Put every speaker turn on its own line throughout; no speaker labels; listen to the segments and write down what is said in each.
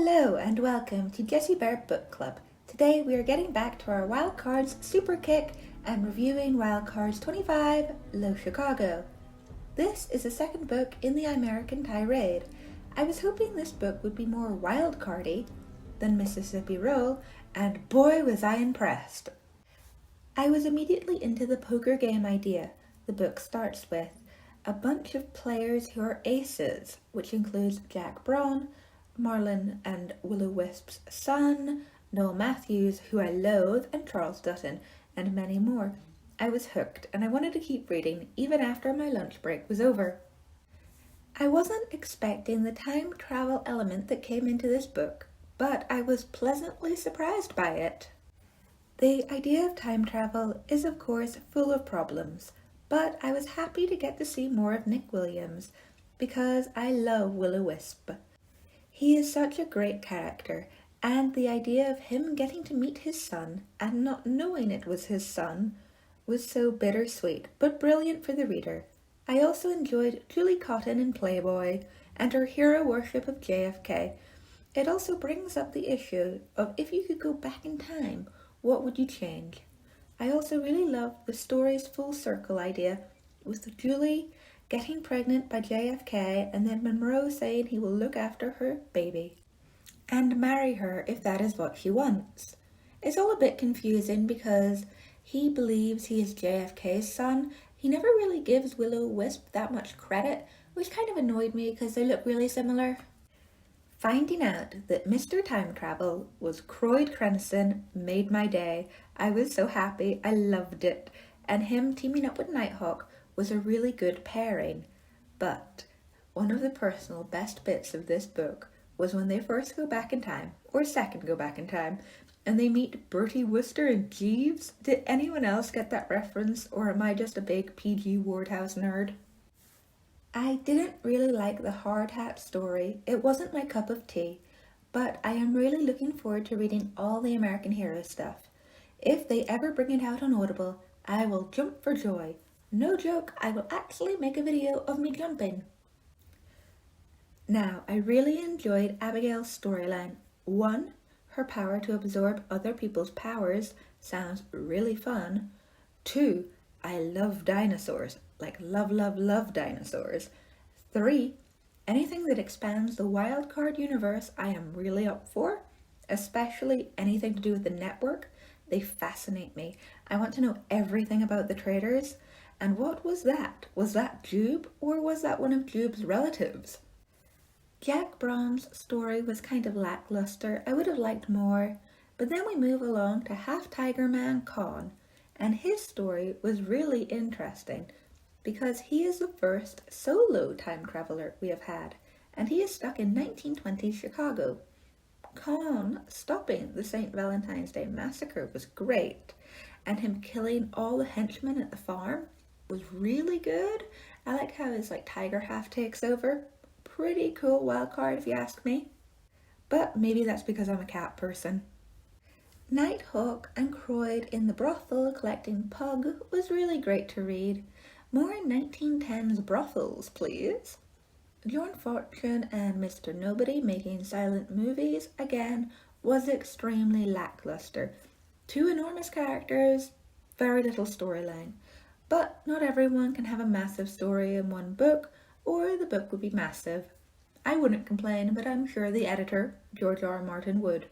Hello and welcome to Jessie Bear Book Club. Today we are getting back to our Wild Cards Super Kick and reviewing Wild Cards 25, Low Chicago. This is the second book in the American Tirad. I was hoping this book would be more wildcardie than Mississippi Roll, and boy was I impressed. I was immediately into the poker game idea. The book starts with a bunch of players who are aces, which includes Jack Braun, Marlin and Will-O-Wisp's son, Noel Matthews, who I loathe, and Charles Dutton, and many more. I was hooked, and I wanted to keep reading even after my lunch break was over. I wasn't expecting the time travel element that came into this book, but I was pleasantly surprised by it. The idea of time travel is of course full of problems, but I was happy to get to see more of Nick Williams because I love Will-O-Wisp. He is such a great character, and the idea of him getting to meet his son and not knowing it was his son was so bittersweet, but brilliant for the reader. I also enjoyed Julie Cotton in Playboy and her hero worship of JFK. It also brings up the issue of if you could go back in time, what would you change? I also really loved the story's full circle idea with Julie getting pregnant by JFK and then Monroe saying he will look after her baby and marry her if that is what she wants. It's all a bit confusing because he believes he is JFK's son. He never really gives Will-O-Wisp that much credit, which kind of annoyed me because they look really similar. Finding out that Mr. Time Travel was Croyd Crenson made my day. I was so happy, I loved it, and him teaming up with Nighthawk was a really good pairing. But one of the personal best bits of this book was when they first go back in time, or second go back in time, and they meet Bertie Wooster and Jeeves. Did anyone else get that reference, or am I just a big P.G. Wardhouse nerd? I didn't really like the Hard Hat story. It wasn't my cup of tea, but I am really looking forward to reading all the American Hero stuff. If they ever bring it out on Audible, I will jump for joy. No joke, I will actually make a video of me jumping. Now, I really enjoyed Abigail's storyline. 1, her power to absorb other people's powers sounds really fun. 2, I love dinosaurs, like love dinosaurs. 3, anything that expands the wildcard universe I am really up for, especially anything to do with the network. They fascinate me. I want to know everything about the traders. And what was that? Was that Jube, or was that one of Jube's relatives? Jack Braun's story was kind of lackluster. I would have liked more. But then we move along to Half Tiger Man Khan, and his story was really interesting because he is the first solo time traveler we have had, and he is stuck in 1920s Chicago. Khan stopping the St. Valentine's Day massacre was great, and him killing all the henchmen at the farm was really good. I like how his tiger half takes over. Pretty cool wild card if you ask me. But maybe that's because I'm a cat person. Nighthawk and Croyd in the brothel collecting pug was really great to read. More 1910s brothels, please. John Fortune and Mr. Nobody making silent movies, again, was extremely lackluster. 2 enormous characters, very little storyline. But not everyone can have a massive story in one book, or the book would be massive. I wouldn't complain, but I'm sure the editor, George R. Martin, would.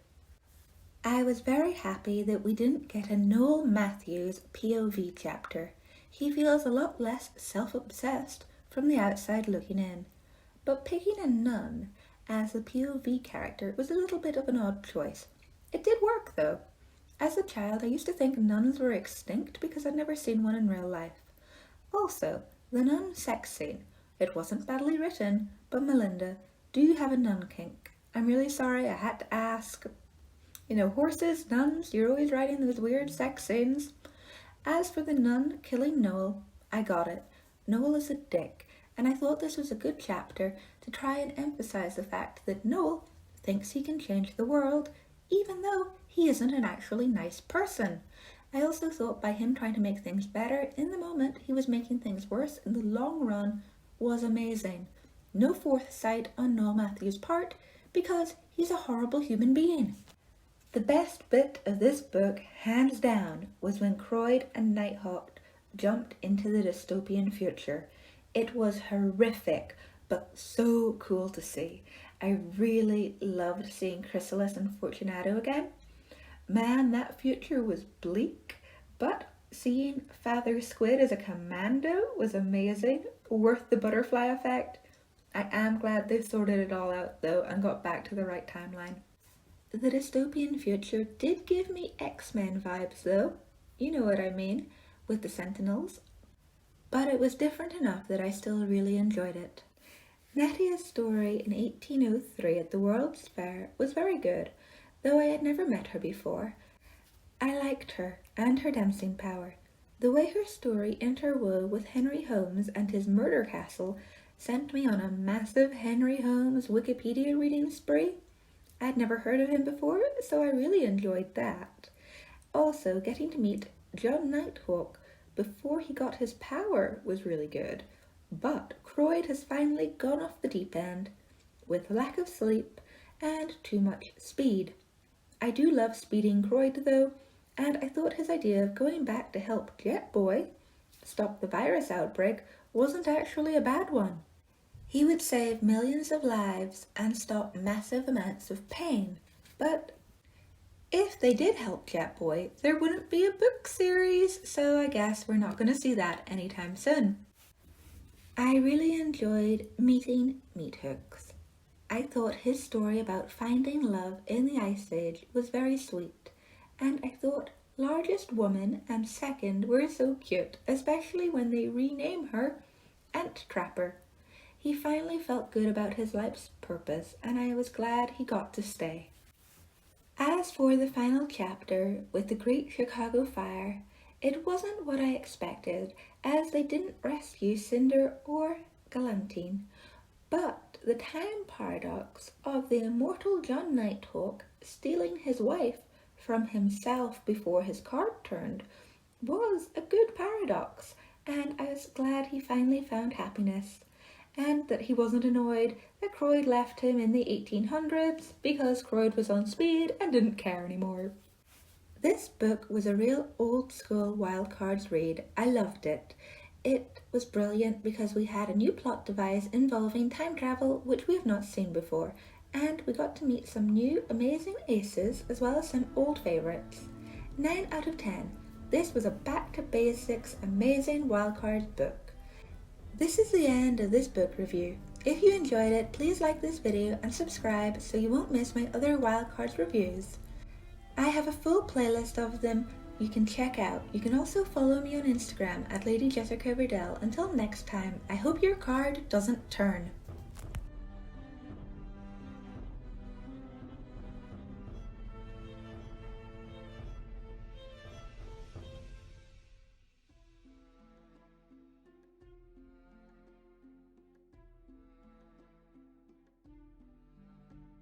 I was very happy that we didn't get a Noel Matthews POV chapter. He feels a lot less self-obsessed from the outside looking in. But picking a nun as the POV character was a little bit of an odd choice. It did work though. As a child, I used to think nuns were extinct because I'd never seen one in real life. Also, the nun sex scene. It wasn't badly written, but Melinda, do you have a nun kink? I'm really sorry, I had to ask. Horses, nuns, you're always writing those weird sex scenes. As for the nun killing Noel, I got it. Noel is a dick, and I thought this was a good chapter to try and emphasize the fact that Noel thinks he can change the world, even though he isn't an actually nice person. I also thought by him trying to make things better, in the moment he was making things worse in the long run was amazing. No foresight on Noel Matthews' part, because he's a horrible human being. The best bit of this book, hands down, was when Croyd and Nighthawk jumped into the dystopian future. It was horrific, but so cool to see. I really loved seeing Chrysalis and Fortunato again. Man, that future was bleak, but seeing Father Squid as a commando was amazing, worth the butterfly effect. I am glad they sorted it all out though and got back to the right timeline. The dystopian future did give me X-Men vibes though, you know what I mean, with the Sentinels. But it was different enough that I still really enjoyed it. Netia's story in 1803 at the World's Fair was very good, though I had never met her before. I liked her and her dancing power. The way her story interwove with Henry Holmes and his murder castle sent me on a massive Henry Holmes Wikipedia reading spree. I'd never heard of him before, so I really enjoyed that. Also, getting to meet John Nighthawk before he got his power was really good. But Croyd has finally gone off the deep end, with lack of sleep and too much speed. I do love speeding Croyd though, and I thought his idea of going back to help Jet Boy stop the virus outbreak wasn't actually a bad one. He would save millions of lives and stop massive amounts of pain, but if they did help Jet Boy, there wouldn't be a book series, so I guess we're not going to see that anytime soon. I really enjoyed meeting Meathooks. I thought his story about finding love in the Ice Age was very sweet, and I thought Largest Woman and Second were so cute, especially when they rename her Ant Trapper. He finally felt good about his life's purpose, and I was glad he got to stay. As for the final chapter with the Great Chicago Fire, it wasn't what I expected, as they didn't rescue Cinder or Galantine, but the time paradox of the immortal John Nighthawk stealing his wife from himself before his card turned was a good paradox, and I was glad he finally found happiness, and that he wasn't annoyed that Croyd left him in the 1800s because Croyd was on speed and didn't care anymore. This book was a real old school wild cards read. I loved it. It was brilliant because we had a new plot device involving time travel which we have not seen before, and we got to meet some new amazing aces as well as some old favourites. 9 out of 10. This was a back to basics amazing wildcards book. This is the end of this book review. If you enjoyed it, please like this video and subscribe so you won't miss my other wildcards reviews. I have a full playlist of them you can check out. You can also follow me on Instagram at Lady Jessica Riddell. Until next time, I hope your card doesn't turn.